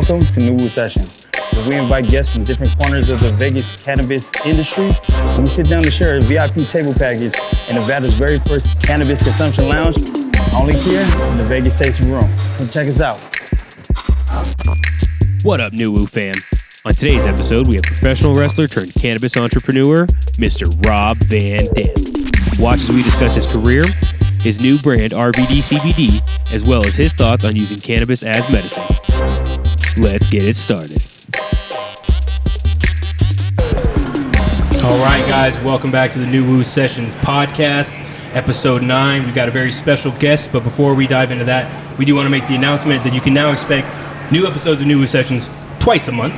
Welcome to NuWu Sessions, where we invite guests from different corners of the Vegas cannabis industry. And we sit down to share a VIP table package in Nevada's very first cannabis consumption lounge, only here in the Vegas Tasting Room. Come check us out. What up, NuWu fam? On today's episode, we have professional wrestler turned cannabis entrepreneur, Mr. Rob Van Dam. Watch as we discuss his career, his new brand RVD CBD, as well as his thoughts on using cannabis as medicine. Let's get it started. All right, guys, welcome back to the NuWu Sessions podcast, episode 9. We've got a very special guest, but before we dive into that, we do want to make the announcement that you can now expect new episodes of NuWu Sessions twice a month.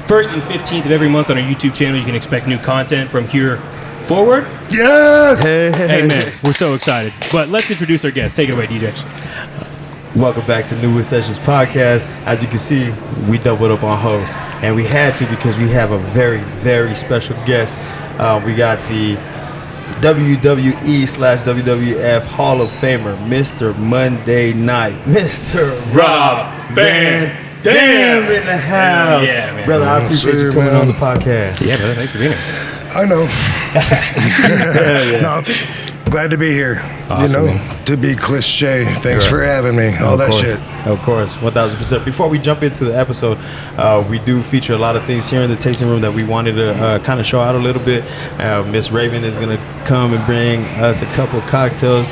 1st and 15th of every month on our YouTube channel, you can expect new content from here forward. Yes! Hey, man, we're so excited. But let's introduce our guest. Take it away, DJ. Welcome back to NuWu Sessions podcast. As you can see, we doubled up on hosts, and we had to because we have a very, very special guest. We got the WWE/WWF Hall of Famer, Mr. Monday Night, Mr. Rob Van Dam in the house. Yeah, man. Brother, I appreciate you coming on the podcast. Yeah, brother, thanks for being here. I know. No, glad to be here. Awesome, you know, to be cliche. Thanks for having me. All that shit. Of course, 1,000%. Before we jump into the episode, we do feature a lot of things here in the tasting room that we wanted to kind of show out a little bit. Miss Raven is going to come and bring us a couple cocktails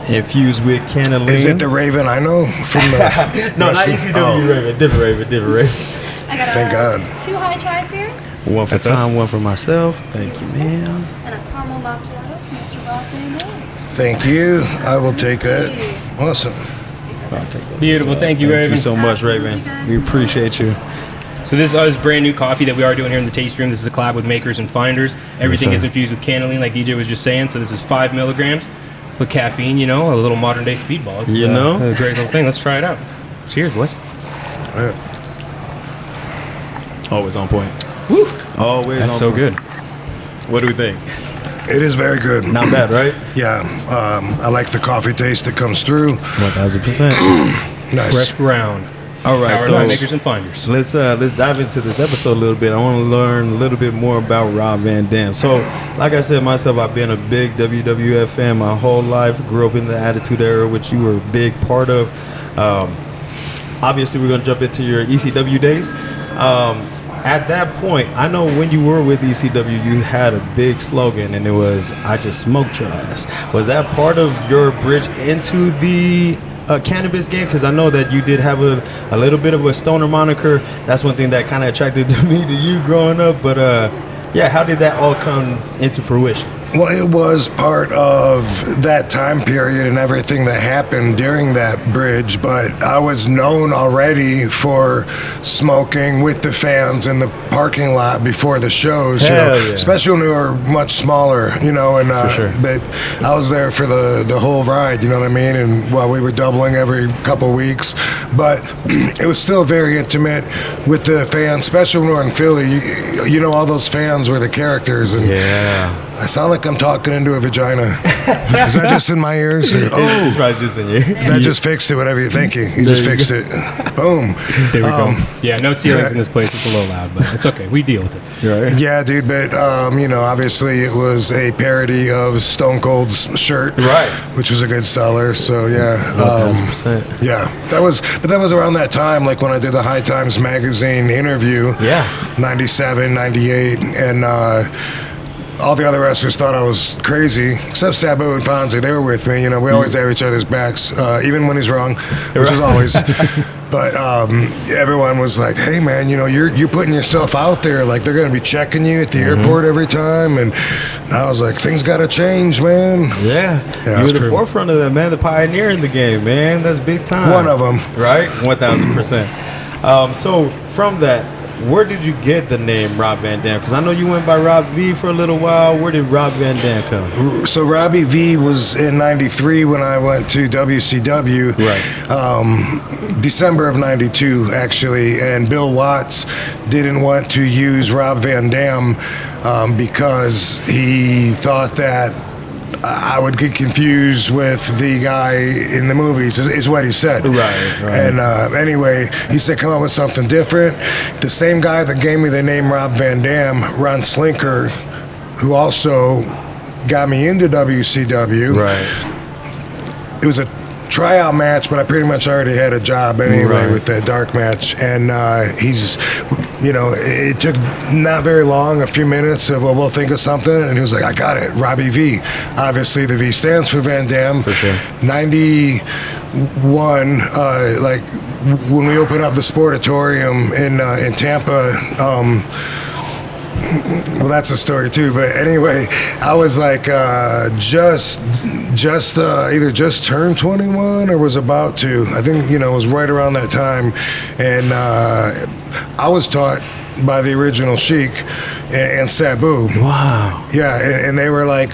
infused with cannabis. Is it the Raven I know from the No, not ECW Raven. Different Raven. I got Thank God. 2 high chais here One for That's Tom, us. one for myself. Thank you, ma'am. and a caramel macchiato from Mr. Rob Van Dam. Thank you. I will take that. Awesome. I'll take that. Beautiful. Thank you, Thank Raven. you so much, Raven. We appreciate you. So this is brand new coffee that we are doing here in the taste room. This is a collab with Makers and Finders. Everything sir. is infused with cannabis, like DJ was just saying. So this is 5 milligrams with caffeine, you know, a little modern day speedball. It's, You know? a great little thing. Let's try it out. Cheers, boys. Always on point. Woo. Always That's on so point. good. What do we think? It is very good. Not bad, right? Yeah. I like the coffee taste that comes through. 1,000%. Nice. Fresh ground. All right, Powered by so Makers and Finders. let's dive into this episode a little bit. I want to learn a little bit more about Rob Van Dam. So, like I said myself, I've been a big WWF fan my whole life. Grew up in the Attitude Era, which you were a big part of. Obviously, we're going to jump into your ECW days. At that point, I know when you were with ECW, you had a big slogan, and it was, "I just smoked your ass." Was that part of your bridge into the cannabis game? Because I know that you did have a little bit of a stoner moniker. That's one thing that kind of attracted me to you growing up. But yeah, how did that all come into fruition? Well, it was part of that time period and everything that happened during that bridge, but I was known already for smoking with the fans in the parking lot before the shows, Hell yeah. especially when we were much smaller, and For sure. but I was there for the whole ride, you know what I mean? And while we were doubling every couple weeks, but it was still very intimate with the fans, especially when we were in Philly. You know, all those fans were the characters, and Yeah. I sound like I'm talking into a vagina. Is that just in my ears? It's probably just in your That just fixed it, whatever you're thinking. You just fixed it. Boom. There we go. Um, Yeah, no ceilings yeah. in this place. It's a little loud, but it's okay. We deal with it. Right. Yeah, dude, but, obviously it was a parody of Stone Cold's shirt. Right. Which was a good seller, so yeah. 1,000%. Yeah, that was around that time, like when I did the High Times magazine interview. Yeah. 97, 98, and all the other wrestlers thought I was crazy, except Sabu and Fonzie. They were with me. We always have each other's backs, even when he's wrong, which is always. But everyone was like, "Hey, man, you're putting yourself out there. Like they're gonna be checking you at the airport every time." And I was like, "Things gotta change, man." Yeah. You that's were the true. forefront of that, man. The pioneer in the game, man. That's big time. One of them. Right? 1,000%. So from that, where did you get the name Rob Van Dam? Because I know you went by Rob V for a little while. Where did Rob Van Dam come? So Robbie V was in '93 when I went to WCW. Right. December of '92, actually, and Bill Watts didn't want to use Rob Van Dam because he thought that I would get confused with the guy in the movies, is what he said. Right. And anyway, he said, come up with something different. The same guy that gave me the name Rob Van Dam, Ron Slinker, who also got me into WCW. Right. It was a tryout match, but I pretty much already had a job anyway with that dark match. And he's, it took not very long, a few minutes of, well, we'll think of something. And he was like, I got it, Robbie V. Obviously, the V stands for Van Dam. For sure. 91, like when we opened up the Sportatorium in Tampa, well, that's a story too. But anyway, I was like either just turned 21 or was about to. I think it was right around that time, and I was taught by the original Sheik and Sabu. Wow. Yeah, and they were like,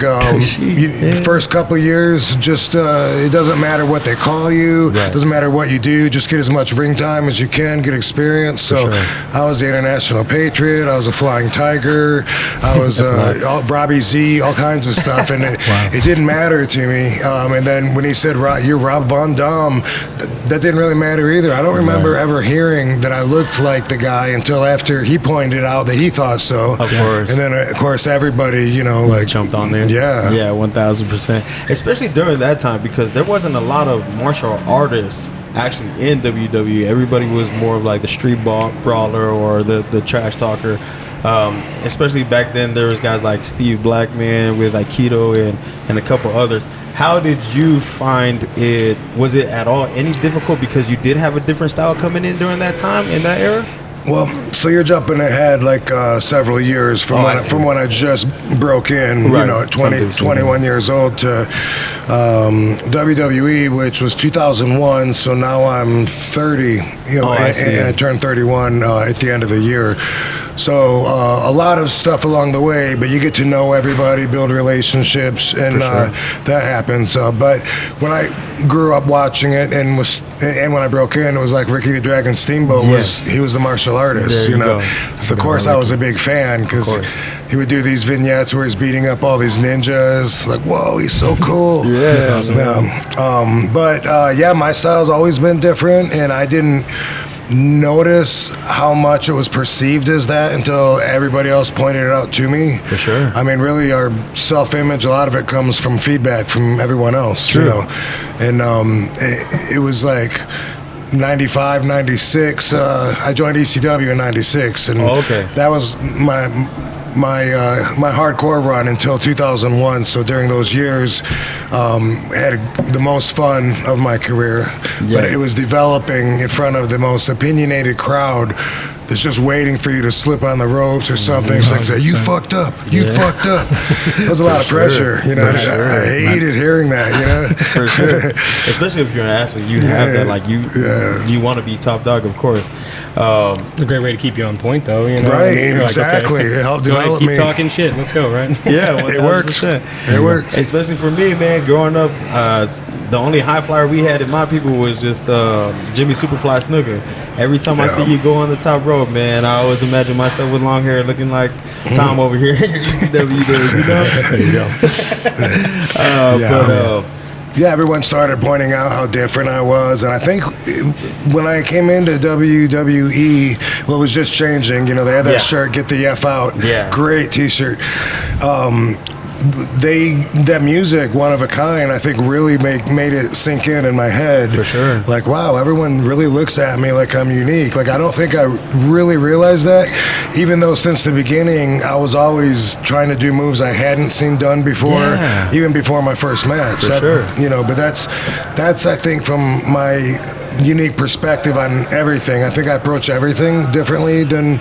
first couple of years, just it doesn't matter what they call you, doesn't matter what you do, just get as much ring time as you can, get experience. So I was the International Patriot, I was a Flying Tiger, I was Robbie Z, all kinds of stuff, and it didn't matter to me. And then when he said, you're Rob Van Dam, that didn't really matter either. I don't remember ever hearing that I looked like the guy until after he pointed out that he thought so. Of course. And then, of course, everybody, like jumped on there. Yeah. Yeah, 1,000%. Especially during that time, because there wasn't a lot of martial artists actually in WWE. Everybody was more of like the street brawler or the trash talker. Especially back then, there was guys like Steve Blackman with Aikido and a couple others. How did you find it? Was it at all any difficult because you did have a different style coming in during that time, in that era? Well, so you're jumping ahead like several years from when I just broke in, 21 years old to WWE, which was 2001. So now I'm 30, and I turned 31 at the end of the year. So a lot of stuff along the way, but you get to know everybody, build relationships, and that happens. But when I grew up watching it and when I broke in, it was like Ricky the Dragon Steamboat he was the martial artist, So of course I was a big fan because he would do these vignettes where he's beating up all these ninjas. Like, whoa, he's so cool. That's awesome. But my style's always been different, and I didn't notice how much it was perceived as that until everybody else pointed it out to me. For sure. I mean, really, our self-image, a lot of it comes from feedback from everyone else. True. And it was like 95, 96. I joined ECW in 96, and that was my hardcore run until 2001. So during those years, had the most fun of my career. But it was developing in front of the most opinionated crowd that's just waiting for you to slip on the ropes or something. It's like, say, you fucked up. You fucked up. It was a lot of pressure. I hated hearing that. For sure. Especially if you're an athlete, you have that. Like you want to be top dog, of course. It's a great way to keep you on point, though. Right, exactly. It helped develop me. Keep talking shit. Let's go, right? Yeah, it works. It works. Especially for me, man. Growing up, the only high flyer we had in my people was just Jimmy Superfly Snuka. Every time I see you go on the top rope, man, I always imagine myself with long hair, looking like Tom over here in your ECW days. There you go. Everyone started pointing out how different I was, and I think when I came into WWE, well, it was just changing. They had that shirt, "Get the F Out." Yeah. Great T-shirt. That music, One of a Kind, I think really made it sink in my head. For sure. Like, wow, everyone really looks at me like I'm unique. Like, I don't think I really realized that, even though since the beginning I was always trying to do moves I hadn't seen done before, even before my first match. For sure. But that's I think from my unique perspective on everything. I think I approach everything differently than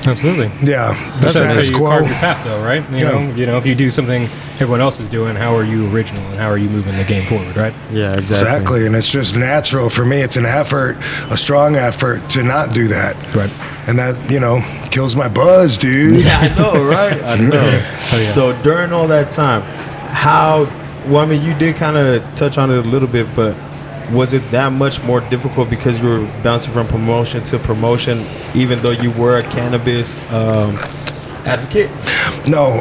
absolutely. Yeah, that's how you carve your path, though, right? You know, if you do something everyone else is doing, how are you original and how are you moving the game forward, right? Yeah, exactly. And it's just natural for me. It's an effort, a strong effort to not do that. Right. And that, kills my buzz, dude. Yeah, I know, right? I know. So during all that time, you did kind of touch on it a little bit, but was it that much more difficult because you were bouncing from promotion to promotion, even though you were a Cannabis advocate? No,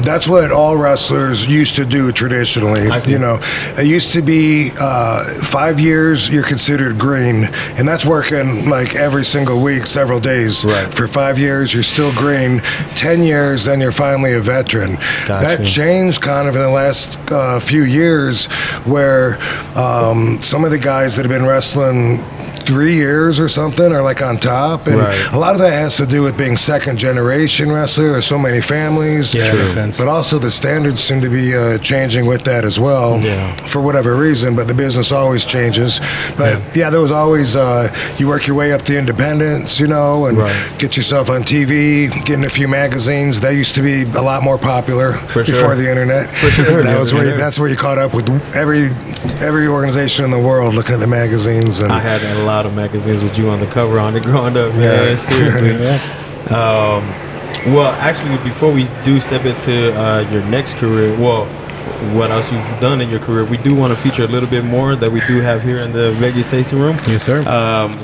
that's what all wrestlers used to do traditionally. I see. You know, it used to be 5 years you're considered green, and that's working like every single week, several days. Right. For 5 years, you're still green. 10 years, then you're finally a veteran. Gotcha. That changed kind of in the last few years, where some of the guys that have been wrestling 3 years or something are like on top, and Right. a lot of that has to do with being second generation wrestler. There's so many families, Yeah, that makes sense. but also the standards seem to be changing with that as well, Yeah. for whatever reason. But the business always changes. But yeah, there was always you work your way up the independents, you know, and Right. get yourself on TV, get in a few magazines. That used to be a lot more popular For sure. before the internet. For sure. That was where Yeah. that's where you caught up with every organization in the world, looking at the magazines. And I had a lot of magazines with you on the cover on it growing up, man. Yeah. Seriously. Well, actually, before we do step into your next career, well, what else you've done in your career, we do want to feature a little bit more that we do have here in the Vegas tasting room. Yes, sir.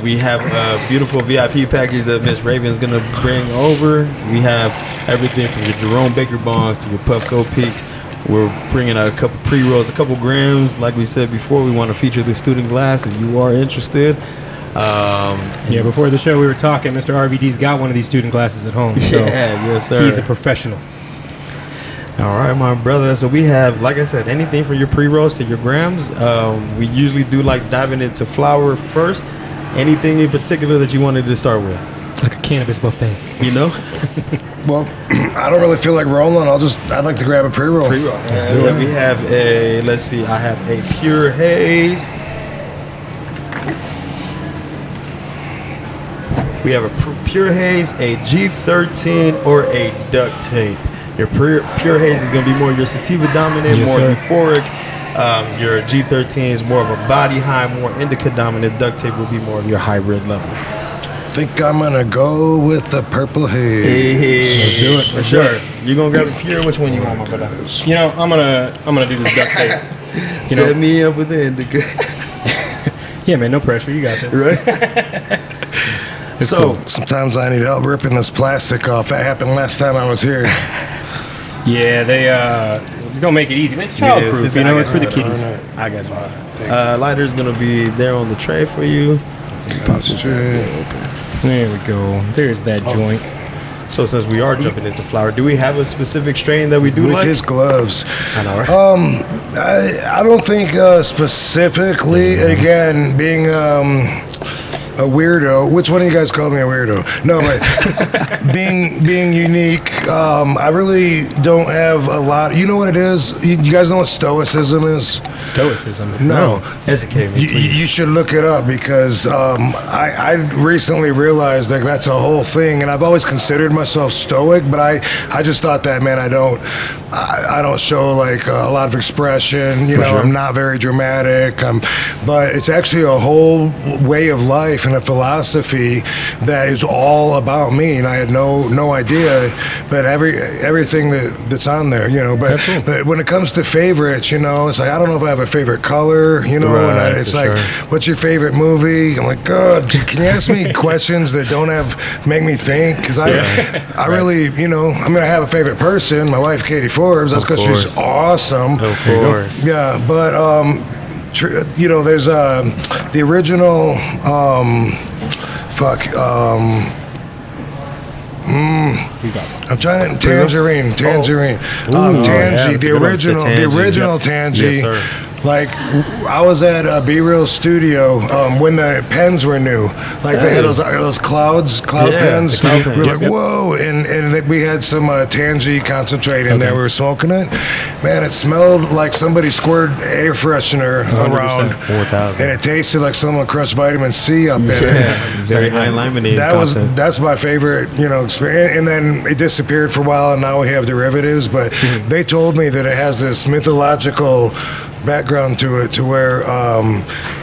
We have a beautiful VIP package that Miss Raven's going to bring over. We have everything from your Jerome Baker bongs to your Puffco Peaks. We're bringing a couple pre-rolls, a couple grams. Like we said before, we want to feature the student glass if you are interested. Yeah, before the show we were talking, Mr. RVD's got one of these student glasses at home. So Yeah, yes, sir. he's a professional. All right, my brother. So we have, like I said, anything from your pre-rolls to your grams. We usually do like diving into flower first. Anything in particular that you wanted to start with? It's like a cannabis buffet. You know? well, I don't really feel like rolling. I'd like to grab a pre-roll. Pre-roll. And we have a, let's see, I have a Pure Haze. We have a Pure Haze, a G13, or a duct tape. Your Pure Haze is going to be more your sativa dominant, Yes, more sir. euphoric. Your G13 is more of a body high, more indica dominant. Duct tape will be more of your hybrid level. I think I'm gonna go with the purple haze. Hey, Let's do it. for sure. You gonna grab a Pure? Which one you want, my brother? You know, I'm gonna do this duct tape. You know- Set me up with the indica. Yeah, man, no pressure. You got this. Right. So Sometimes I need help ripping this plastic off. That happened last time I was here. Yeah, they don't make it easy. But it's childproof. it's- You know, I it's for the got- kiddies. I got you. Lighter's gonna be there on the tray for you. There we go. There's that joint. So since we are jumping into flower, do we have a specific strain that we do With like? his gloves. I know, right? I don't think specifically, and again, being a weirdo. Which one of you guys called me a weirdo? No, but being unique, I really don't have a lot. You know what it is? You guys know what stoicism is? Stoicism. No. Educate me, please. You should look it up, because I recently realized that that's a whole thing, and I've always considered myself stoic, but I just thought that, man, I don't show like a lot of expression. You know, sure. I'm not very dramatic. But it's actually a whole way of life and a philosophy that is all about me, and I had no idea. But everything that's on there, you know. But Cool. but when it comes to favorites, you know, it's like I don't know if I have a favorite color, you know. Right, and it's for like, sure. what's your favorite movie? I'm like, God, can you ask me questions that don't make me think? Because I really, you know, I mean, I have a favorite person, my wife Katie Forbes. That's Of because she's course. awesome. Of course. Yeah, but you know, there's the original I'm trying to Tangerine. Ooh, Tangy, yeah, that's a the good one. original, The the Tangy, original yep. Tangy. Yes, sir. Like I was at Be Real Studio when the pens were new. Like they had those cloud Yeah, pens. the cloud pens. We were like, Yep. whoa! And we had some Tangy concentrate in there. We were smoking it. Man, it smelled like somebody squirted air freshener 100%. around, 4,000. and it tasted like someone crushed vitamin C up in it. Yeah, very high limonene content. That's my favorite, you know, experience. And then it disappeared for a while, and now we have derivatives. But they told me that it has this mythological background to it, to where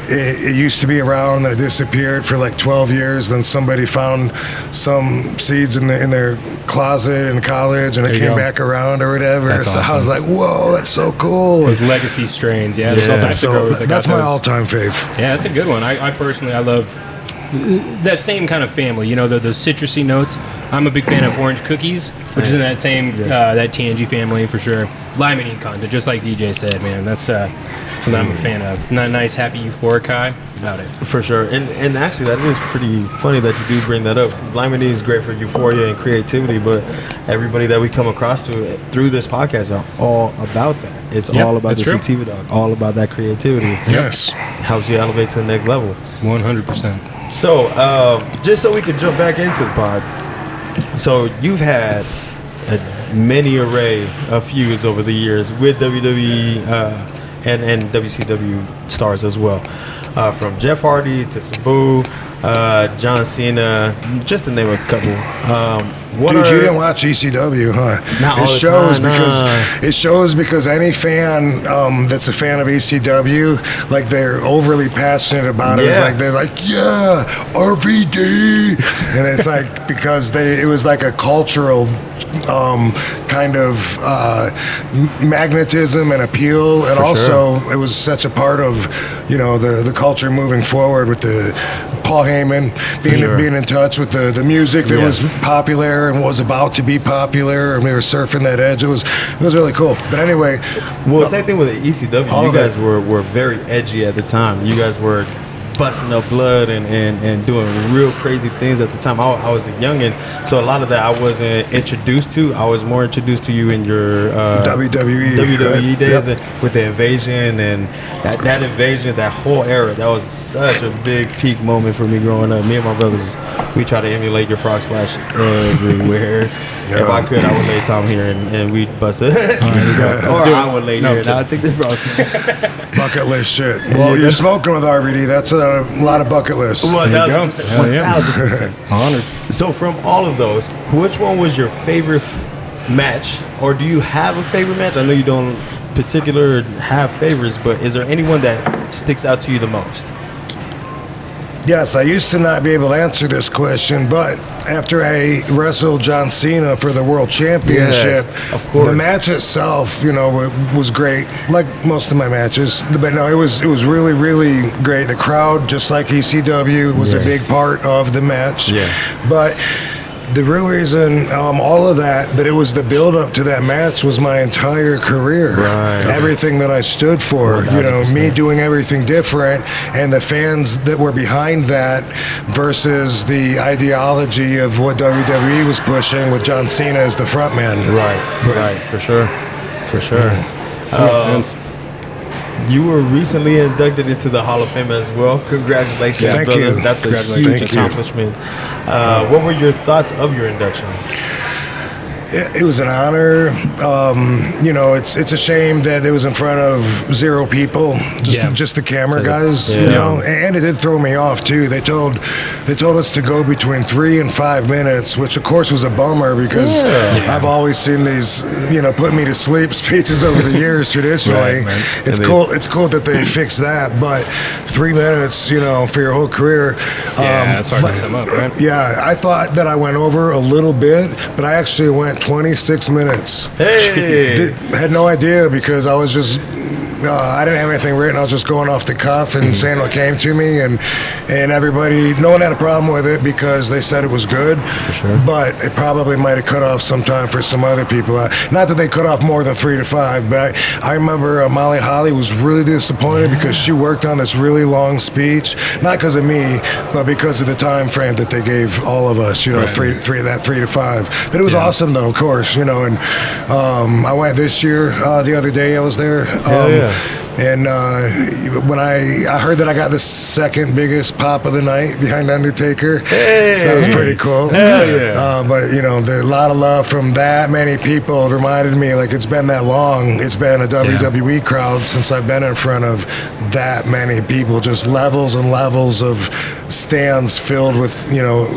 it used to be around, and it disappeared for like 12 years. Then somebody found some seeds in their closet in college, and it There you came go. back around or whatever. That's so I awesome. was like, whoa, that's so cool. Those legacy strains. Yeah, there's all Yeah. types of So growers that got that's my those. all-time fave. Yeah, that's a good one. I personally, I love that same kind of family. You know, the citrusy notes. I'm a big fan of orange cookies, which is in that same that TNG family for sure. Limonene content, just like DJ said, man. That's something I'm a fan of. Not nice, happy, euphoric high. About it. For sure. And actually, that is pretty funny that you do bring that up. Limonene is great for euphoria and creativity, but everybody that we come across through this podcast are all about that. It's all about the sativa dog, all about that creativity. Yes. Helps you elevate to the next level. 100%. So, just so we could jump back into the pod. So, you've had a many array of feuds over the years with WWE and WCW stars as well. From Jeff Hardy to Sabu, John Cena, just to name a couple. You didn't watch ECW, huh? Not all the time, it shows because any fan that's a fan of ECW, like they're overly passionate about it. It's like they're like, yeah, RVD, and it's like because it was like a cultural kind of magnetism and appeal, and it was such a part of the culture moving forward with the Paul Heyman being in touch with the music that was popular and was about to be popular, and we were surfing that edge. It was really cool. But anyway, same thing with the ECW. You guys were very edgy at the time. You guys were busting up blood and doing real crazy things at the time. I was a youngin', so a lot of that I wasn't introduced to. I was more introduced to you in your WWE days with the invasion and that invasion, that whole era. That was such a big peak moment for me growing up. Me and my brothers, we try to emulate your frog splash everywhere. If I could, I would lay Tom here and we'd bust it. Or I would lay here and I'd take the frog. Bucket list shit. Well, you're smoking with RVD. That's a lot of bucket lists. 1,000%. Honored. So from all of those, which one was your favorite match? Or do you have a favorite match? I know you don't particular have favorites, but is there anyone that sticks out to you the most? Yes, I used to not be able to answer this question, but after I wrestled John Cena for the World Championship, of course, the match itself, was great, like most of my matches. But no, it was really, really great. The crowd, just like ECW, was a big part of the match. Yes. But the real reason, all of that, but it was the build-up to that match was my entire career. Right. Everything that I stood for, 100%. Me doing everything different, and the fans that were behind that versus the ideology of what WWE was pushing with John Cena as the front man. Right, for sure. You were recently inducted into the Hall of Fame as well. Congratulations, Thank brother. you. That's a huge accomplishment. What were your thoughts of your induction? It was an honor. It's a shame that it was in front of 0 people, just the camera guys. And it did throw me off too. They told us to go between 3 and 5 minutes, which of course was a bummer because I've always seen these, put me to sleep speeches over the years traditionally. It's cool that they fixed that, but 3 minutes, for your whole career. That's hard to sum up, right? Yeah, I thought that I went over a little bit, but I actually went 26 minutes. Hey! Had no idea because I was just I didn't have anything written. I was just going off the cuff and saying what came to me, and everybody, no one had a problem with it because they said it was good. For sure. But it probably might have cut off some time for some other people. Not that they cut off more than 3 to 5, but I remember Molly Holly was really disappointed because she worked on this really long speech, not because of me, but because of the time frame that they gave all of us. 3 to 5. But it was awesome though, of course. And I went this year. The other day I was there. And when I heard that I got the second biggest pop of the night behind Undertaker, so that was pretty cool. But a lot of love from that many people reminded me like it's been that long. It's been a WWE crowd since I've been in front of that many people. Just levels and levels of stands filled with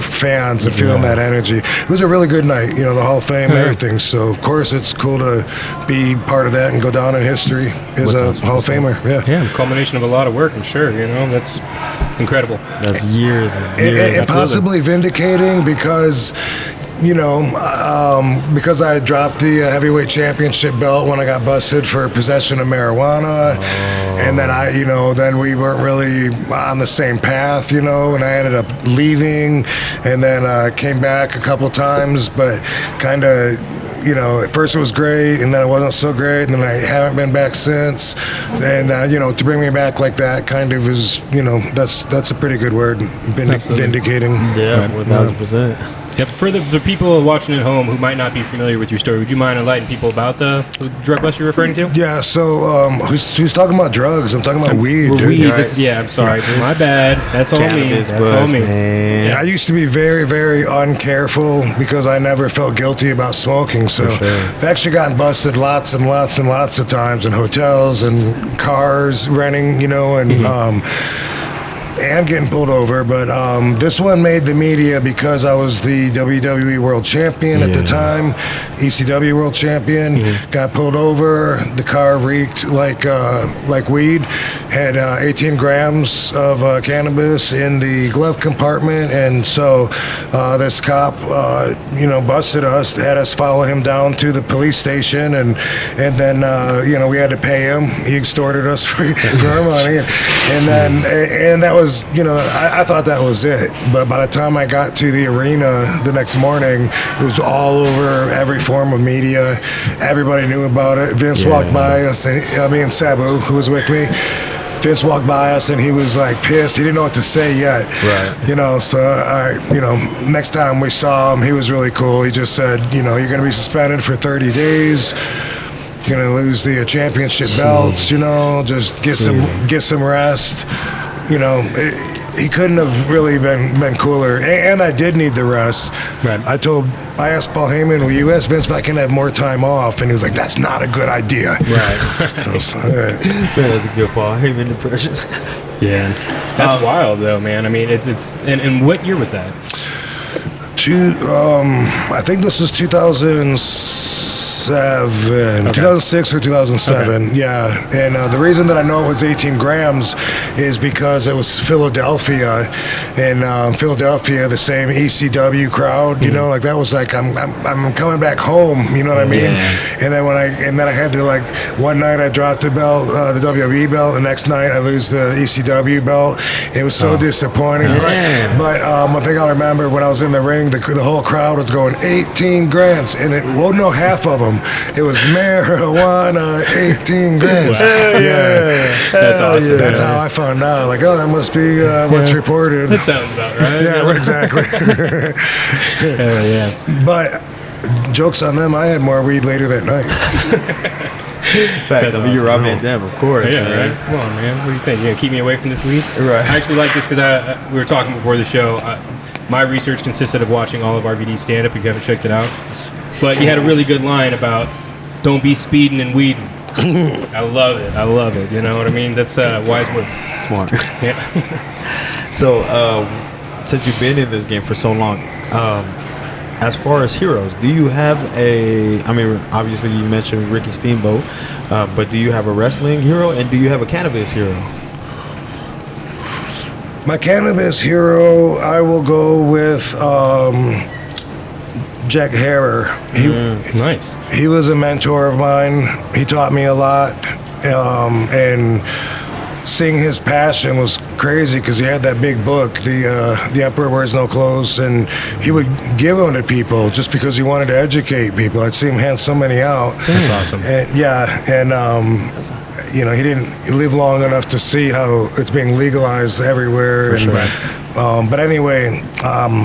fans and feeling that energy. It was a really good night. The Hall of Fame, everything. So of course it's cool to be part of that and go down in history as a Hall of Famer. Culmination of a lot of work, I'm sure. That's incredible. That's years and years. And possibly vindicating because because I had dropped the heavyweight championship belt when I got busted for possession of marijuana, and then then we weren't really on the same path, and I ended up leaving, and then came back a couple times, but kind of. At first it was great, and then it wasn't so great, and then I haven't been back since. And to bring me back like that kind of is, that's a pretty good word, vindicating. Yeah, 1,000%. Yep. For the people watching at home who might not be familiar with your story, would you mind enlightening people about the drug bust you're referring to? Yeah. So who's talking about drugs? I'm talking about weed. Dude. Weed. Right. Yeah. I'm sorry. My bad. That's all me. Cannabis That's buzz, all me. man. Yeah, I used to be very, very uncareful because I never felt guilty about smoking. So I've actually gotten busted lots and lots and lots of times in hotels and cars renting, and getting pulled over. But this one made the media because I was the WWE World Champion at the time, ECW World Champion. Got pulled over. The car reeked like weed. Had 18 grams of cannabis in the glove compartment, and so this cop, busted us, had us follow him down to the police station, and then we had to pay him. He extorted us for our money, and that was, I thought that was it. But by the time I got to the arena the next morning, it was all over every form of media. Everybody knew about it. Vince walked by us, and me and Sabu, who was with me. Vince walked by us and he was like pissed. He didn't know what to say yet. Right. So next time we saw him, he was really cool. He just said, you're going to be suspended for 30 days. You're going to lose the championship belts, just get some rest. He couldn't have really been cooler. And I did need the rest. Right. I asked Paul Heyman, will you ask Vince if I can have more time off? And he was like, that's not a good idea. Right. I was like, all right. Man, that's a good Paul Heyman impression. Yeah. That's wild, though, man. I mean, it's and what year was that? I think this is 2006 or 2007. Okay. Yeah. And the reason that I know it was 18 grams is because it was Philadelphia, and Philadelphia, the same ECW crowd, like that was like, I'm coming back home, you know what I mean? Yeah. And then I had to, like, one night I dropped the belt, the WWE belt, the next night I lose the ECW belt. It was so disappointing. Yeah. But one thing I remember, when I was in the ring, the whole crowd was going 18 grams, and it wasn't no half of them. It was marijuana, 18 grams. Yeah. That's awesome. That's how I found out. Like, oh, that must be what's reported. That sounds about right. Yeah, exactly. Hell yeah. But jokes on them, I had more weed later that night. Facts. I mean, you're Rob Van Dam, of course. Yeah, man. right. Come on, man. What do you think? You gonna keep me away from this weed? Right. I actually like this because we were talking before the show. My research consisted of watching all of RVD's stand-up. If you haven't checked it out, but he had a really good line about don't be speeding and weeding. I love it. You know what I mean? That's wise words. Smart. Yeah. So, since you've been in this game for so long, as far as heroes, do you have obviously you mentioned Ricky Steamboat, but do you have a wrestling hero, and do you have a cannabis hero? My cannabis hero, I will go with Jack Harrer. Nice. He was a mentor of mine. He taught me a lot, and seeing his passion was crazy because he had that big book, The Emperor Wears No Clothes, and he would give them to people just because he wanted to educate people. I'd see him hand so many out. That's awesome. And he didn't live long enough to see how it's being legalized everywhere. But anyway,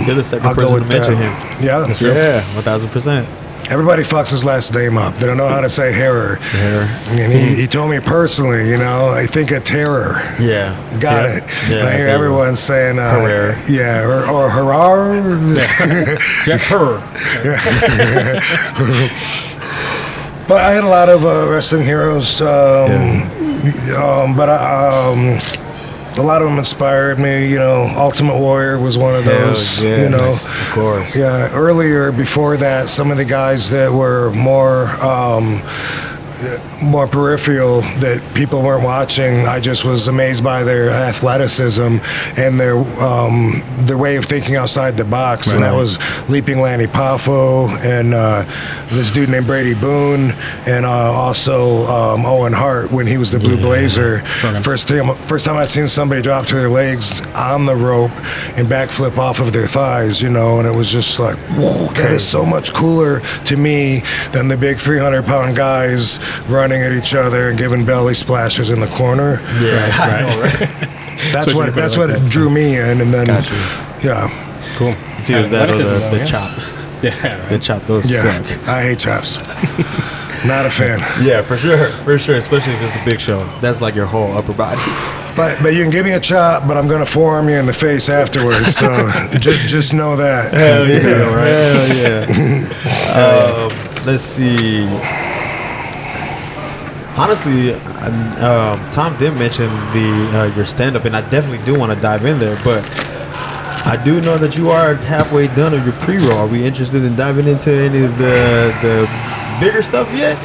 You're the second I'll go person with to mention him. Yeah, Yeah, 1,000%. Everybody fucks his last name up. They don't know how to say Harrer. And he told me personally, I think of terror. Yeah. Got it. Yeah, and I hear everyone saying, Herrera. Yeah, or Harar. Jack Harrer. But I had a lot of wrestling heroes, but a lot of them inspired me. Ultimate Warrior was one of those. Of course. Yeah. Earlier, before that, some of the guys that were more more peripheral that people weren't watching. I just was amazed by their athleticism and their way of thinking outside the box. And that was Leaping Lanny Poffo and this dude named Brady Boone, and also Owen Hart when he was the Blue Blazer. First time I'd seen somebody drop to their legs on the rope and backflip off of their thighs, and it was just like, whoa, that is so much cooler to me than the big 300-pound guys running at each other and giving belly splashes in the corner. Yeah, I know, right? That's what drew me in, and then yeah, Cool. It's either that or the chop. Yeah, right. The chop, those suck. I hate chops. Not a fan. Yeah, for sure, especially if it's the big show. That's like your whole upper body. But you can give me a chop, but I'm gonna forearm you in the face afterwards. So just know that. Hell yeah, Hell yeah. Let's see. Honestly, Tom did mention your stand-up, and I definitely do want to dive in there. But I do know that you are halfway done of your pre-roll. Are we interested in diving into any of the bigger stuff yet?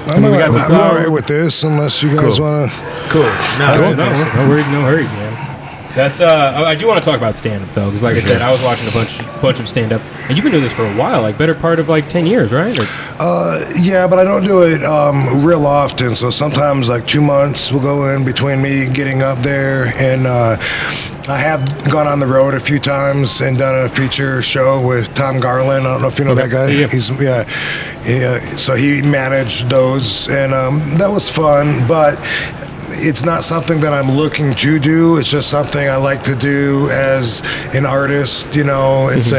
I'm all right with this, unless you guys want to. Cool. No worries, no hurries, man. That's I do want to talk about stand-up though, because like I said, I was watching a bunch of stand-up, and you've been doing this for a while, like better part of like 10 years, right? Yeah, but I don't do it real often. So sometimes like 2 months will go in between me getting up there, and I have gone on the road a few times and done a feature show with Tom Garland. I don't know if you know that guy. Yeah. So he managed those, and that was fun, but it's not something that I'm looking to do. It's just something I like to do as an artist. It's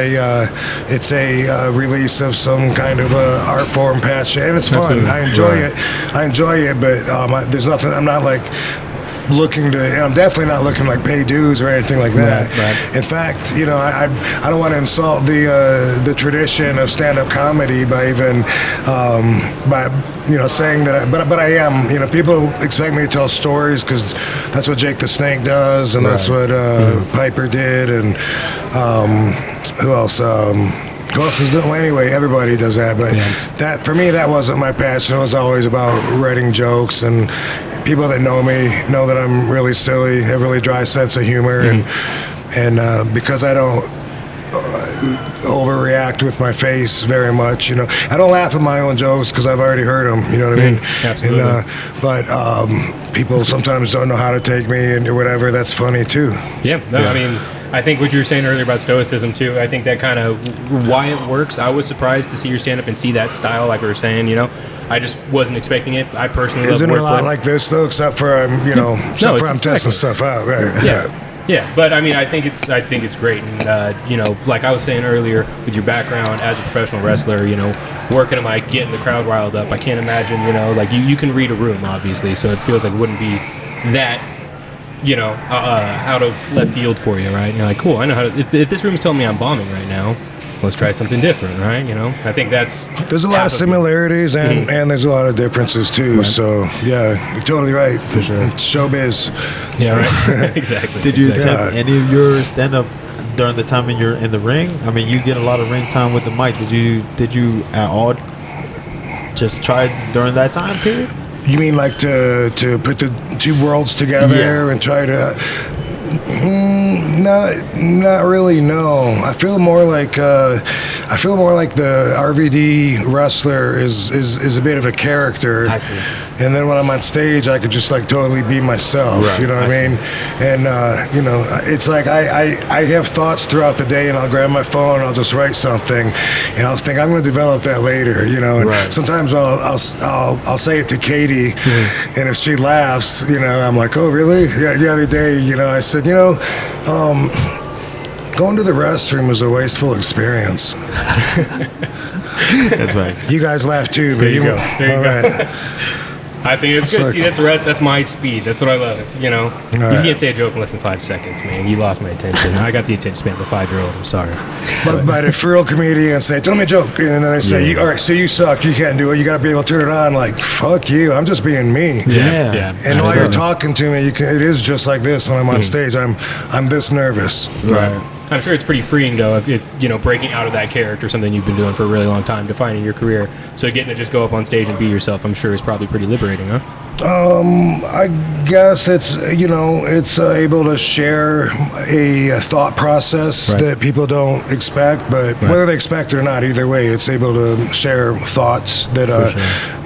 a release of some kind of a art form passion, and it's fun. Absolutely. I enjoy it, but there's nothing. I'm not like I'm definitely not looking like pay dues or anything like that. Right. In fact, I don't want to insult the tradition of stand-up comedy by even saying that. But I am. People expect me to tell stories because that's what Jake the Snake does, and that's what Piper did, and who else? Who else is doing? Well, anyway, everybody does that, but that for me, that wasn't my passion. It was always about writing jokes, and people that know me know that I'm really silly, have a really dry sense of humor, and because I don't overreact with my face very much, I don't laugh at my own jokes because I've already heard them. You know what I mean? Absolutely. And, but people sometimes don't know how to take me and whatever. That's funny too. Yeah. I mean, I think what you were saying earlier about stoicism too, I think that kind of why it works. I was surprised to see your stand up and see that style, like we were saying, I just wasn't expecting it. I personally Isn't love it a lot like this though, except for I'm testing stuff out, right? Yeah, but I mean, I think it's great, and like I was saying earlier, with your background as a professional wrestler, working and like getting the crowd riled up. I can't imagine, like you can read a room, obviously, so it feels like it wouldn't be that, out of left field for you, right? And you're like, cool, I know how to. If this room's telling me I'm bombing right now, let's try something different, right? I think there's a lot of similarities and there's a lot of differences too. Right. So yeah, you're totally right. For sure, it's showbiz. Yeah, right. Exactly. Did you attempt any of your stand-up during the time you're in the ring? I mean, you get a lot of ring time with the mic. Did you at all just try during that time period? You mean like to put the two worlds together and try to? Not really. No, I feel more like the RVD wrestler is a bit of a character. I see. And then when I'm on stage, I could just like totally be myself. Right. You know what I mean? And it's like I have thoughts throughout the day, and I'll grab my phone and I'll just write something, and I'll think I'm going to develop that later. And sometimes I'll say it to Katie, and if she laughs, I'm like, oh really? Yeah. The other day, I said, going to the restroom was a wasteful experience. That's right. You guys laugh too, but there you go. Right. I think it's good. See, that's my speed. That's what I love. You can't say a joke in less than 5 seconds, man. You lost my attention. I got the attention span of a 5-year-old. I'm sorry. But if real comedians say, tell me a joke, and then I say, all right, so you suck, you can't do it, you got to be able to turn it on, like, fuck you, I'm just being me. Yeah. And while you're talking to me, it is just like this when I'm on stage. I'm this nervous. Right. I'm sure it's pretty freeing though, if you know, breaking out of that character, something you've been doing for a really long time, defining your career. So getting to just go up on stage and be yourself, I'm sure is probably pretty liberating, huh? I guess it's, you know, it's able to share a thought process that people don't expect, but whether they expect it or not, either way, it's able to share thoughts that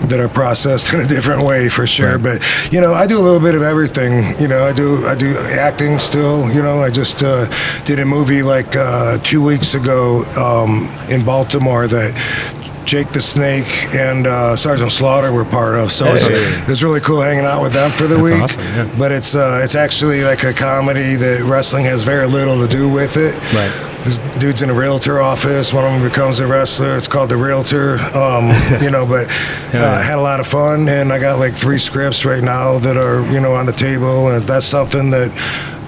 that are processed in a different way, for sure. But you know, I do a little bit of everything. You know, I do acting still. You know, I just did a movie like 2 weeks ago in Baltimore that Jake the Snake and Sergeant Slaughter were part of, so it was really cool hanging out with them for the week. Awesome, yeah. But it's actually like a comedy that wrestling has very little to do with it. Right. This dude's in a realtor office. One of them becomes a wrestler. It's called The Realtor. You know, but had a lot of fun, and I got like 3 scripts right now that are, you know, on the table, and that's something that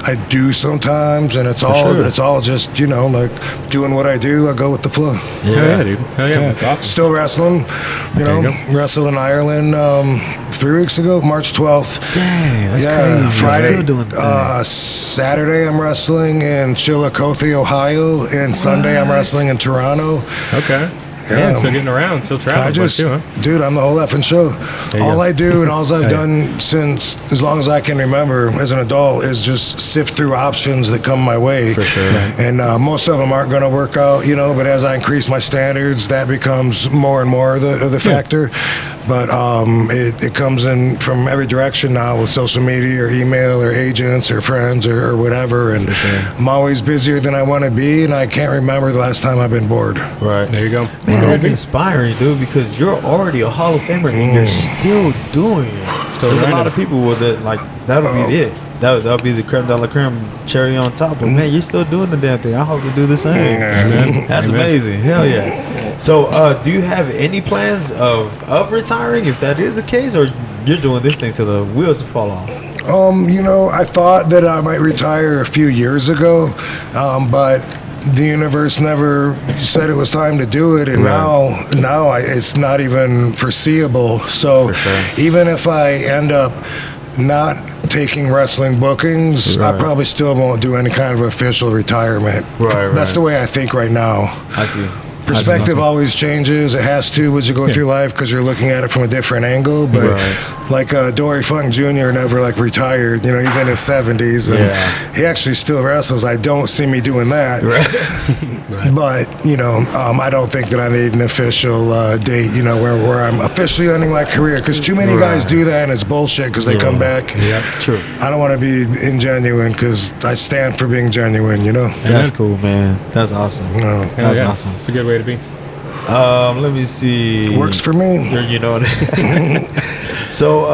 I do sometimes, and it's all just, you know, like doing what I do. I go with the flow. Yeah, dude. Hell yeah, that's awesome. Still wrestling, you know. Wrestled in Ireland 3 weeks ago, March 12th. Dang, that's crazy. Friday, Still doing the thing. Saturday I'm wrestling in Chillicothe, Ohio, and Sunday I'm wrestling in Toronto. Okay. Yeah, still getting around, still traveling. Dude, I'm the whole effing show. All I do and all I've done since as long as I can remember as an adult is just sift through options that come my way. For sure. And most of them aren't going to work out, you know, but as I increase my standards, that becomes more and more of the factor. But it comes in from every direction now with social media or email or agents or friends or whatever. And I'm always busier than I want to be, and I can't remember the last time I've been bored. Right. There you go. Man, that's inspiring, dude, because you're already a Hall of Famer and you're still doing it. There's a lot of people with it, like, that'll be it. That'll be the creme de la creme, cherry on top. But man, you're still doing the damn thing. I hope to do the same. That's amazing. Hell yeah. So, do you have any plans of retiring, if that is the case, or you're doing this thing till the wheels fall off? You know, I thought that I might retire a few years ago, but the universe never said it was time to do it, and now it's not even foreseeable. So even if I end up not taking wrestling bookings, I probably still won't do any kind of official retirement. That's the way I think right now. I see. Perspective always changes. It has to as you go through life because you're looking at it from a different angle. But like Dory Funk Jr. never like retired. You know, he's in his 70s and he actually still wrestles. I don't see me doing that. But you know, I don't think that I need an official date. You know, where I'm officially ending my career, because too many guys do that and it's bullshit because they come back. True. I don't want to be ingenuine because I stand for being genuine. You know. That's cool, man. That's awesome. That's awesome. It's a good way to be. Let me see. Works for me. You know what I mean? So,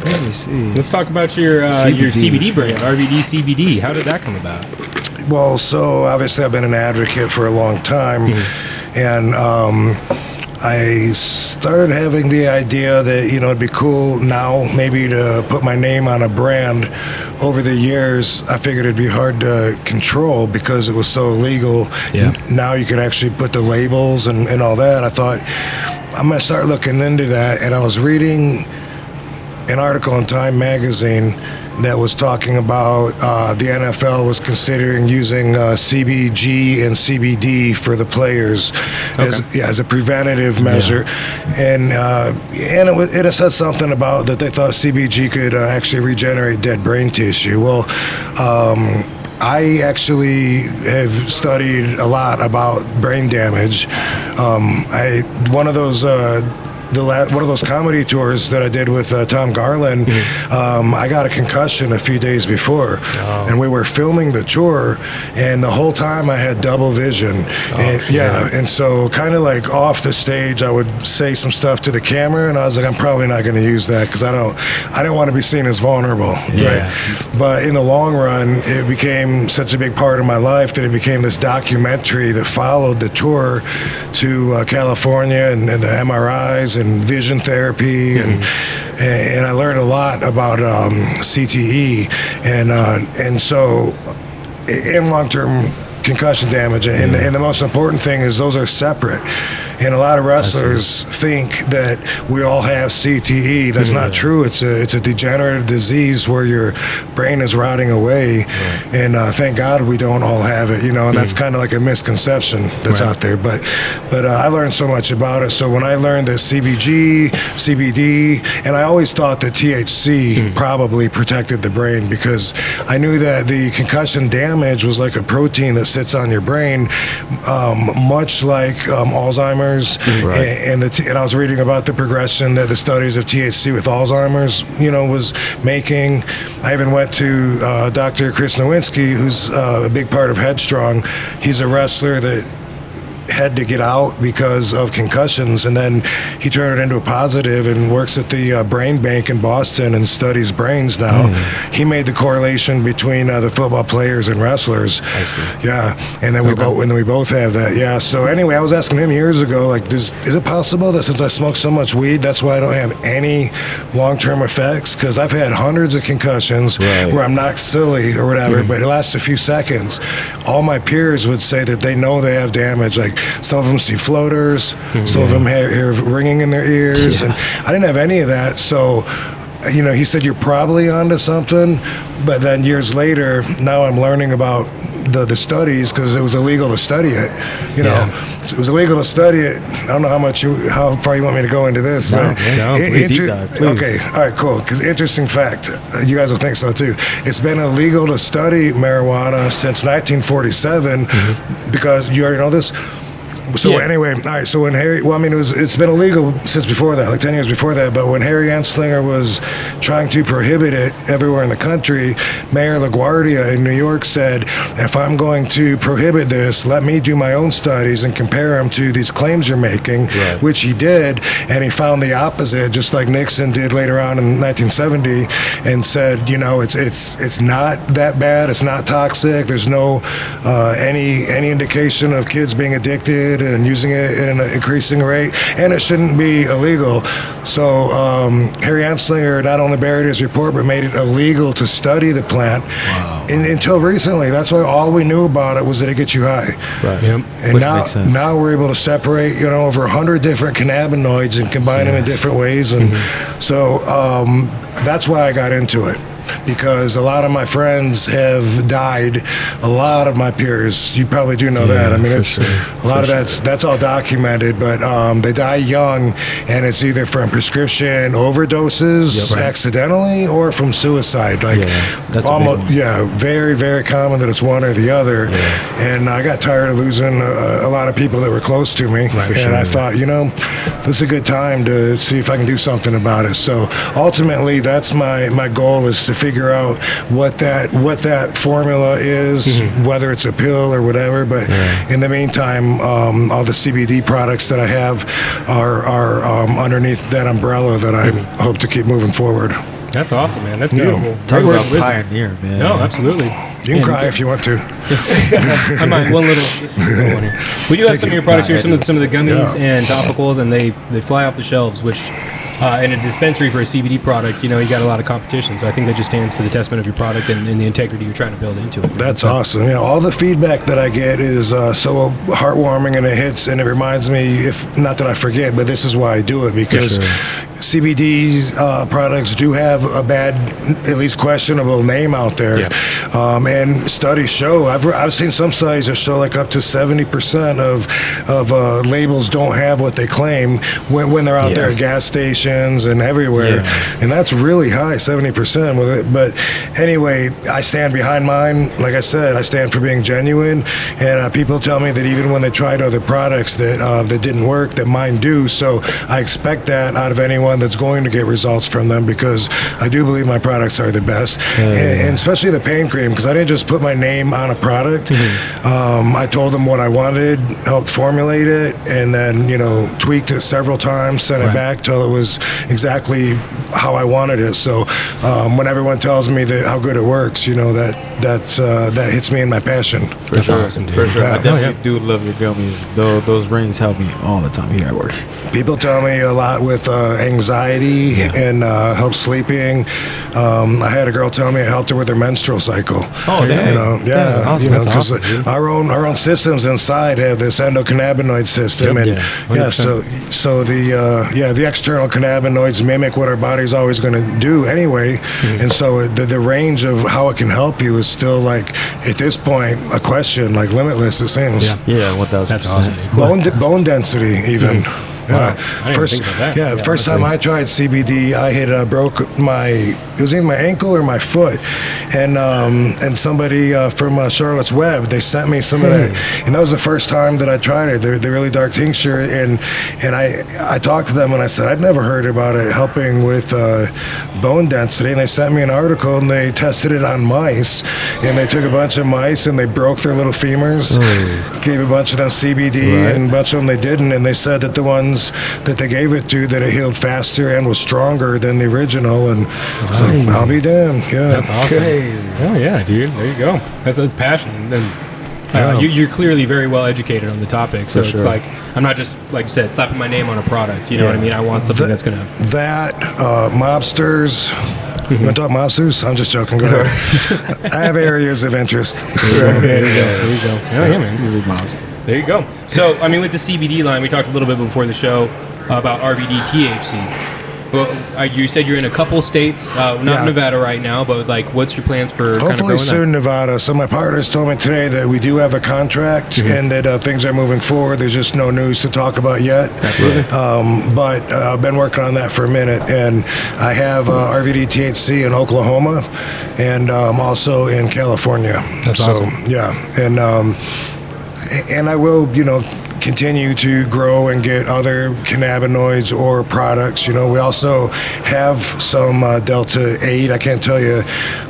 let me see. Let's talk about your CBD brand, RVD CBD. How did that come about? Well, so obviously I've been an advocate for a long time, and I started having the idea that, you know, it'd be cool now maybe to put my name on a brand. Over the years, I figured it'd be hard to control because it was so illegal. Now you could actually put the labels and all that. I thought, I'm going to start looking into that. And I was reading an article in Time magazine that was talking about the NFL was considering using CBG and CBD for the players as a preventative measure, and it said something about that they thought CBG could actually regenerate dead brain tissue. Well, I actually have studied a lot about brain damage. One of those comedy tours that I did with Tom Garland, I got a concussion a few days before, and we were filming the tour, and the whole time I had double vision. And so kind of like off the stage, I would say some stuff to the camera, and I was like, I'm probably not going to use that because I don't want to be seen as vulnerable. But in the long run, it became such a big part of my life that it became this documentary that followed the tour to California and the MRIs and vision therapy, and I learned a lot about CTE and so in long-term concussion damage, and the most important thing is those are separate. And a lot of wrestlers think that we all have CTE. That's not true. It's a degenerative disease where your brain is rotting away, and thank God we don't all have it, you know. And that's kind of like a misconception that's out there. But I learned so much about it. So when I learned that CBD, and I always thought that THC probably protected the brain, because I knew that the concussion damage was like a protein that sits on your brain, much like Alzheimer's. And I was reading about the progression that the studies of THC with Alzheimer's, you know, was making. I even went to Dr. Chris Nowinski, who's a big part of Headstrong. He's a wrestler that had to get out because of concussions, and then he turned it into a positive and works at the brain bank in Boston and studies brains now. He made the correlation between the football players and wrestlers. I see. Yeah, and then we both have that. Yeah. So anyway, I was asking him years ago, like, is it possible that since I smoke so much weed, that's why I don't have any long-term effects? Because I've had hundreds of concussions where I'm knocked silly or whatever, but it lasts a few seconds. All my peers would say that they know they have damage. Like, some of them see floaters, some of them hear ringing in their ears, and I didn't have any of that. So, you know, he said, you're probably onto something. But then years later, now I'm learning about the studies, because it was illegal to study it. You know, so it was illegal to study it. I don't know how far you want me to go into this, but please deep dive, please. Okay, all right, cool. Because interesting fact, you guys will think so too. It's been illegal to study marijuana since 1947, because you already know this. So anyway, all right. So when it's been illegal since before that, like 10 years before that. But when Harry Anslinger was trying to prohibit it everywhere in the country, Mayor LaGuardia in New York said, if I'm going to prohibit this, let me do my own studies and compare them to these claims you're making, which he did. And he found the opposite, just like Nixon did later on in 1970, and said, you know, it's not that bad. It's not toxic. There's no any indication of kids being addicted and using it at an increasing rate, and it shouldn't be illegal. So Harry Anslinger not only buried his report, but made it illegal to study the plant. Until recently. That's why all we knew about it was that it gets you high. And now we're able to separate, you know, over 100 different cannabinoids and combine them in different ways. And so that's why I got into it. Because a lot of my friends have died. A lot of my peers, you probably do know that. I mean, it's a lot of that's all documented. But they die young, and it's either from prescription overdoses accidentally or from suicide. Like, that's almost very, very common that it's one or the other. And I got tired of losing a lot of people that were close to me, and I thought, you know, this is a good time to see if I can do something about it. So ultimately, that's my goal, is to figure out what that formula is, whether it's a pill or whatever. But in the meantime, all the CBD products that I have are underneath that umbrella that I hope to keep moving forward. That's awesome, man. That's beautiful. Talk about pioneer, man. No, absolutely. You can cry if you want to. I might one little. We do have some of your products here, some of the gummies and topicals, and they fly off the shelves, which in a dispensary for a CBD product, you know, you got a lot of competition. So I think that just stands to the testament of your product and the integrity you're trying to build into it. That's awesome. Yeah, all the feedback that I get is so heartwarming, and it hits, and it reminds me, if not that I forget, but this is why I do it, because CBD products do have a bad, at least questionable name out there. And studies show, I've seen some studies that show like up to 70% of labels don't have what they claim when they're out there at gas stations and everywhere. And that's really high, 70% with it. But anyway, I stand behind mine. Like I said, I stand for being genuine. And people tell me that even when they tried other products that didn't work, that mine do. So I expect that out of anyone that's going to get results from them, because I do believe my products are the best. And especially the pain cream, because I didn't just put my name on a product. I told them what I wanted, helped formulate it, and then, you know, tweaked it several times, sent it back till it was exactly how I wanted it. So when everyone tells me that how good it works, you know, that hits me in my passion. For That's sure, awesome, dude. for sure. I Yeah. definitely do love your gummies. Though those rings help me all the time here at work. People tell me a lot with anxiety and help sleeping. I had a girl tell me it helped her with her menstrual cycle. Oh, dang. You know, yeah, Awesome. you know, That's because awesome, dude. our own systems inside have this endocannabinoid system, Yep. and Yeah, so the external cannabinoids mimic what our body's always going to do anyway, and so the range of how it can help you is still like at this point a question, like limitless. It seems. Yeah. Yeah, 1,000%. That's awesome, dude. Bone density, even. Wow. Yeah. I didn't even think about that. Yeah, the first time I tried CBD, I had broke it was either my ankle or my foot, and somebody from Charlotte's Web, they sent me some of that, and that was the first time that I tried it. The really dark tincture, and I talked to them and I said I'd never heard about it helping with bone density, and they sent me an article and they tested it on mice, and they took a bunch of mice and they broke their little femurs, gave a bunch of them CBD, and a bunch of them they didn't, and they said that the ones that they gave it to, that it healed faster and was stronger than the original, and so I'll be damned. Yeah, That's awesome. Oh yeah, dude. There you go. That's passion. And you're clearly very well educated on the topic, so it's like I'm not just, like you said, slapping my name on a product. You know what I mean? I want something that's gonna. Mobsters. You want to talk mobsters? I'm just joking. Go ahead. I have areas of interest. There you go. Yeah, man. There you go. So, I mean, with the CBD line, we talked a little bit before the show about RVD THC. Well, you said you're in a couple states, not Nevada right now, but like, what's your plans for kind of Hopefully growing soon, Nevada. So my partners told me today that we do have a contract and that things are moving forward. There's just no news to talk about yet. But I've been working on that for a minute, and I have RVD THC in Oklahoma and also in California. That's awesome. Yeah, and I will, continue to grow and get other cannabinoids or products. We also have some Delta 8. I can't tell you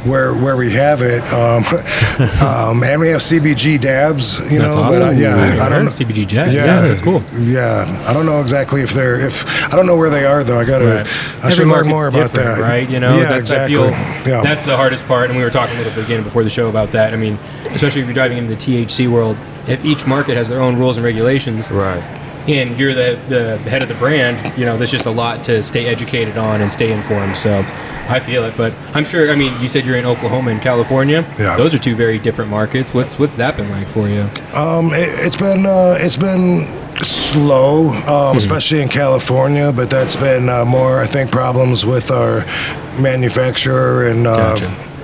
where we have it. And we have CBG dabs, That's awesome. But I don't know. CBG jab. Yeah, that's cool. Yeah, I don't know exactly if I don't know where they are though. I should learn more about that. Right? Exactly. That's the hardest part, and we were talking a little bit again before the show about that. I mean, especially if you're diving into the THC world, if each market has their own rules and regulations, Right. and you're the head of the brand, there's just a lot to stay educated on and stay informed. So I feel it, but I'm sure. I mean, you said you're in Oklahoma and California. Yeah. Those are two very different markets. What's that been like for you? It's been slow, especially in California, but that's been more, I think, problems with our manufacturer and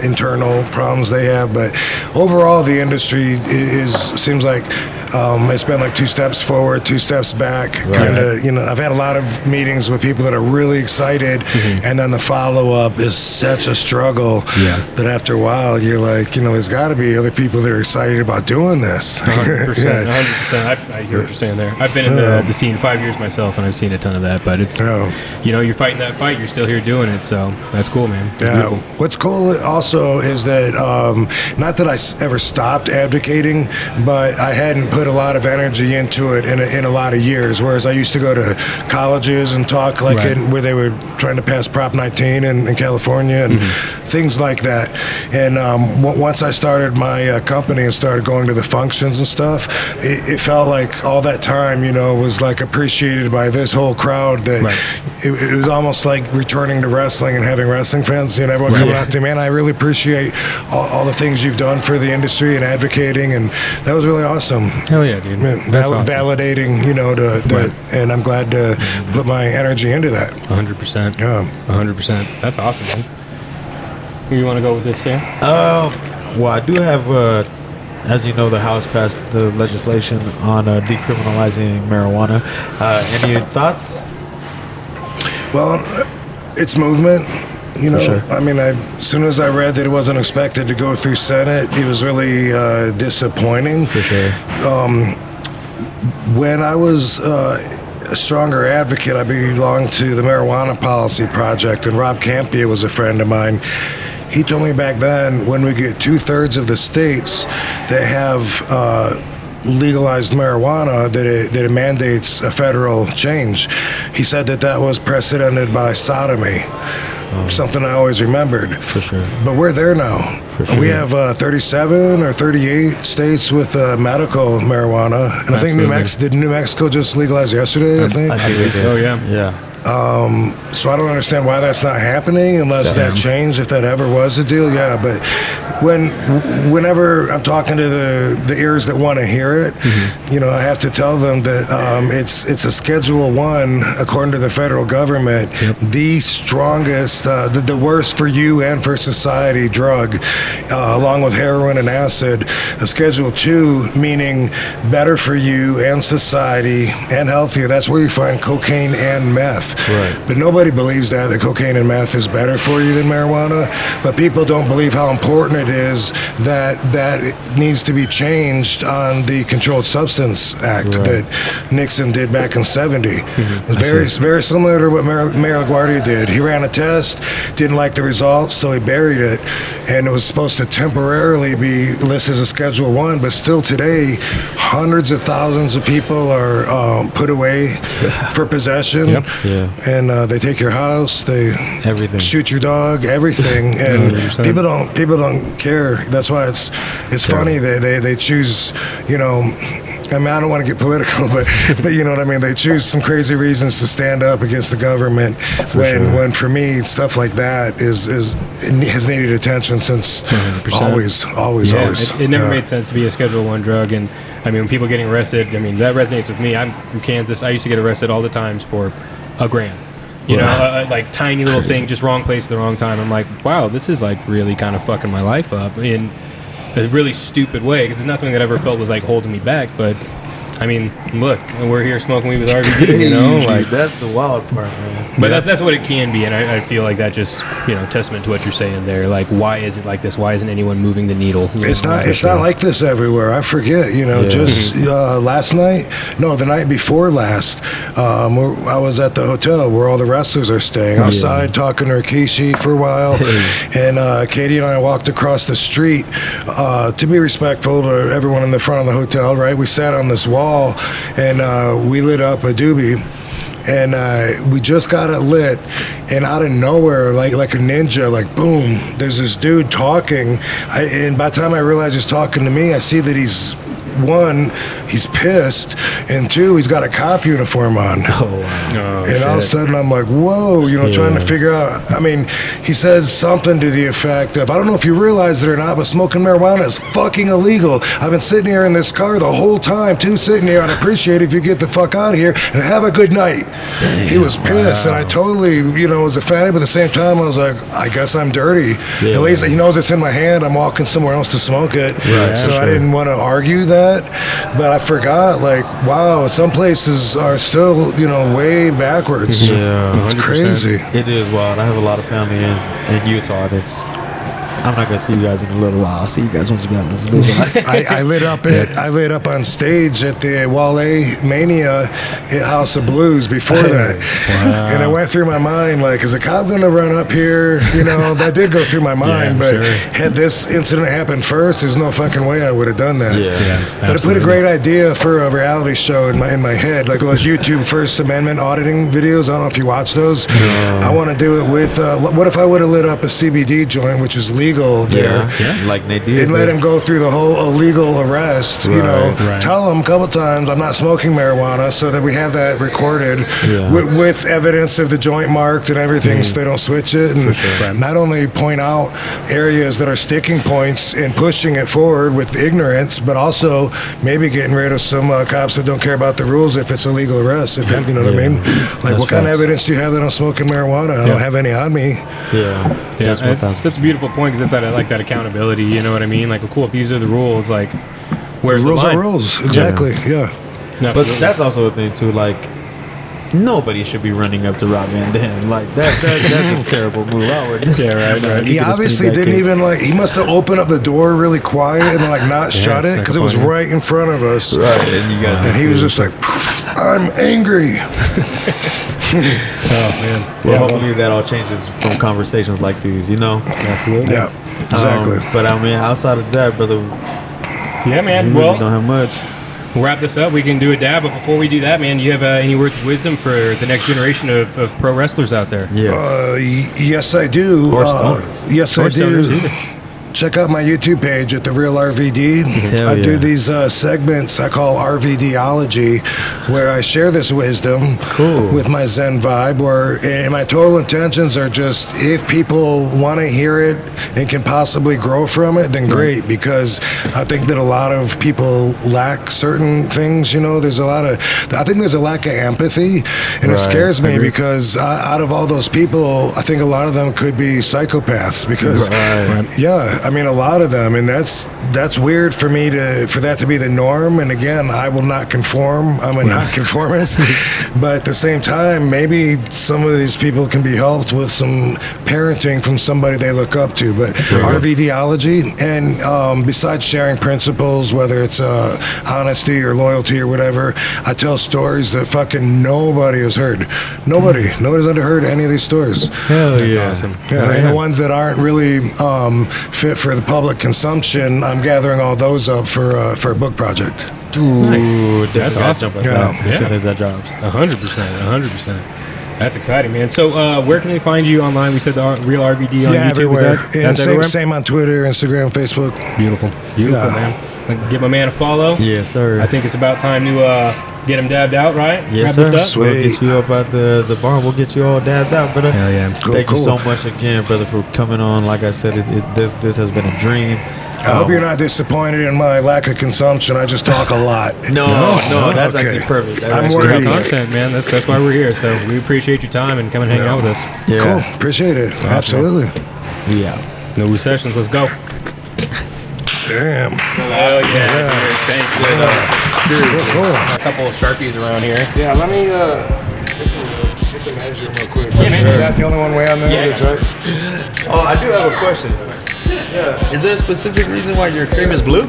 internal problems they have. But overall, the industry seems like it's been like 2 steps forward, 2 steps back. Kind of, I've had a lot of meetings with people that are really excited, and then the follow-up is such a struggle that after a while you're like, there's got to be other people that are excited about doing this. 100%. 100%. I hear what you're saying there. I've been in the scene 5 years myself, and I've seen a ton of that. But it's, you're fighting that fight. You're still here doing it, so that's cool, man. It's beautiful. What's cool also is that not that I ever stopped advocating, but I hadn't put a lot of energy into it in a lot of years. Whereas I used to go to colleges and talk where they were trying to pass Prop 19 in California and things like that. And once I started my company and started going to the functions and stuff, it felt like all that time, was like appreciated by this whole crowd. That it was almost like returning to wrestling and having wrestling fans. Everyone coming out to me, man, I really appreciate all the things you've done for the industry and advocating, and that was really awesome. Hell yeah, dude. Awesome. Validating, and I'm glad to put my energy into that. 100%. Yeah. 100%. That's awesome, man. Where you want to go with this, Sam? Well, I do have, as you know, the House passed the legislation on decriminalizing marijuana. Any thoughts? Well, it's movement. For sure. I mean, as soon as I read that it wasn't expected to go through Senate, it was really disappointing. For sure. When I was a stronger advocate, I belonged to the Marijuana Policy Project, and Rob Campia was a friend of mine. He told me back then, when we get 2/3 of the states that have legalized marijuana, that it mandates a federal change. He said that was precedented by sodomy. something I always remembered. For sure. But we're there now. For sure. We have 37 or 38 states with medical marijuana, and I think New Mexico just legalized yesterday. I think. I think Oh yeah. Yeah. So I don't understand why that's not happening unless that changed, if that ever was a deal. Yeah, but whenever I'm talking to the ears that want to hear it, you know, I have to tell them that it's a Schedule 1 according to the federal government, the strongest, the worst for you and for society drug, along with heroin and acid. A Schedule 2 meaning better for you and society and healthier. That's where you find cocaine and meth. Right. But nobody believes that cocaine and meth is better for you than marijuana. But people don't believe how important it is that it needs to be changed on the Controlled Substance Act that Nixon did back in '70. It was very similar to what Mayor LaGuardia did. He ran a test, didn't like the results, so he buried it, and it was supposed to temporarily be listed as a Schedule 1, but still today, hundreds of thousands of people are put away for possession. And they take your house, they shoot your dog, everything, and 100%. people don't care. That's why it's funny they choose, you know. I mean, I don't want to get political, but you know what I mean. They choose some crazy reasons to stand up against the government when for me stuff like that has needed attention since 100%. always. It never made sense to be a Schedule 1 drug, and I mean when people getting arrested, I mean that resonates with me. I'm from Kansas. I used to get arrested all the times for a gram. You know, like tiny little thing, just wrong place at the wrong time. I'm like, wow, this is like really kind of fucking my life up in a really stupid way, because it's nothing that I ever felt was like holding me back. But I mean, look, we're here smoking weed with RVD, you know, like that's the wild part, man. But that's what it can be, and I feel like that just, you know, testament to what you're saying there. Like, why is it like this? Why isn't anyone moving the needle? It's not like this everywhere. I forget, you know. Just last night, no, the night before last, I was at the hotel where all the wrestlers are staying. Outside talking to Rikishi for a while, and Katie and I walked across the street to be respectful to everyone in the front of the hotel. Right, we sat on this wall. And we lit up a doobie, and we just got it lit, and out of nowhere, like a ninja, like boom, there's this dude talking, and by the time I realize he's talking to me, I see that he's pissed, and two, he's got a cop uniform on. And all of a sudden I'm like, whoa, you know, trying to figure out. I mean, he says something to the effect of, I don't know if you realize it or not, but smoking marijuana is fucking illegal. I've been sitting here in this car the whole time, too, sitting here. I'd appreciate it if you get the fuck out of here and have a good night. He was pissed, and I totally, you know, was offended, but at the same time I was like, I guess I'm dirty. At least he knows it's in my hand. I'm walking somewhere else to smoke it. I didn't want to argue that. But I forgot, like, wow, some places are still, you know, way backwards. Yeah, it's crazy. It is wild. I have a lot of family in Utah. I'm not gonna see you guys in a little while. I'll see you guys once you got in this little I lit up on stage at the Wale Mania at House of Blues before that. And it went through my mind, like, is a cop gonna run up here? You know, that did go through my mind, but had this incident happened first, there's no fucking way I would have done that. But it put a great idea for a reality show in my head, like those YouTube First Amendment auditing videos. I don't know if you watch those. I want to do it with what if I would have lit up a CBD joint, which is legal there, like they did, and let him go through the whole illegal arrest. You know, tell him a couple times I'm not smoking marijuana, so that we have that recorded with evidence of the joint marked and everything, so they don't switch it. And not only point out areas that are sticking points and pushing it forward with ignorance, but also maybe getting rid of some cops that don't care about the rules if it's a legal arrest. If you know what I mean? Like, what kind of evidence do you have that I'm smoking marijuana? I don't have any on me. That's a beautiful point, because it's that, like, that accountability, you know what I mean? Like, well, cool, if these are the rules, like, where's the rules line? are rules, exactly. But that's also a thing too, like, nobody should be running up to Rob Van Dam. Like, that's a terrible move. He obviously didn't even, like, he must have opened up the door really quiet and, like, not shut it, because it was right in front of us. And you guys, and he was just like, I'm angry. Well, hopefully that all changes from conversations like these, you know? Absolutely. Exactly. But I mean, outside of that, brother, man. we really don't have much. We'll wrap this up. We can do a dab, but before we do that, man, do you have any words of wisdom for the next generation of pro wrestlers out there? Yes, I do. Or stoners. Yes, Or I do. stoners either. Check out my YouTube page at The Real RVD. Hell I do yeah. these segments I call RVDology, where I share this wisdom with my Zen vibe, and my total intentions are just if people want to hear it and can possibly grow from it, then great, because I think that a lot of people lack certain things. I think there's a lack of empathy, and it scares me because out of all those people, I think a lot of them could be psychopaths because, I mean, a lot of them, and that's weird for me for that to be the norm. And again, I will not conform. I'm a nonconformist, but at the same time, maybe some of these people can be helped with some parenting from somebody they look up to. But RVDology, and besides sharing principles, whether it's honesty or loyalty or whatever, I tell stories that fucking nobody has heard. Nobody's ever heard any of these stories. Hell yeah. Awesome. Yeah, and the ones that aren't really fit for the public consumption, I'm gathering all those up for a book project. Dude, That's awesome. As soon as that drops. 100%. That's exciting, man. So, where can they find you online? We said the Real RVD on YouTube. Everywhere. Is that's everywhere? Same on Twitter, Instagram, Facebook. Beautiful, man. Give my man a follow. Yes, sir. I think it's about time to get him dabbed out, right? Yes, Wrap sir. this up? We'll get you up at the bar. We'll get you all dabbed out, brother. Hell yeah. Thank you so much again, brother, for coming on. Like I said, this has been a dream. I hope you're not disappointed in my lack of consumption. I just talk a lot. No, that's Okay. actually perfect. That's I'm actually worried. perfect. Content, man. That's why we're here. So we appreciate your time and coming and hang out with us. Yeah. Cool. Appreciate it. Absolutely. Yeah. NuWu Sessions. Let's go. Damn. Hell yeah. Thanks. Seriously. Cool. A couple of Sharpies around here. Yeah, let me get the measure real quick. Yeah, man. Is that the only one way on there? Yeah. That's right. Oh, I do have a question. Yeah. Is there a specific reason why your cream is blue?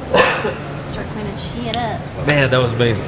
Start cleaning shit up. Man, that was amazing.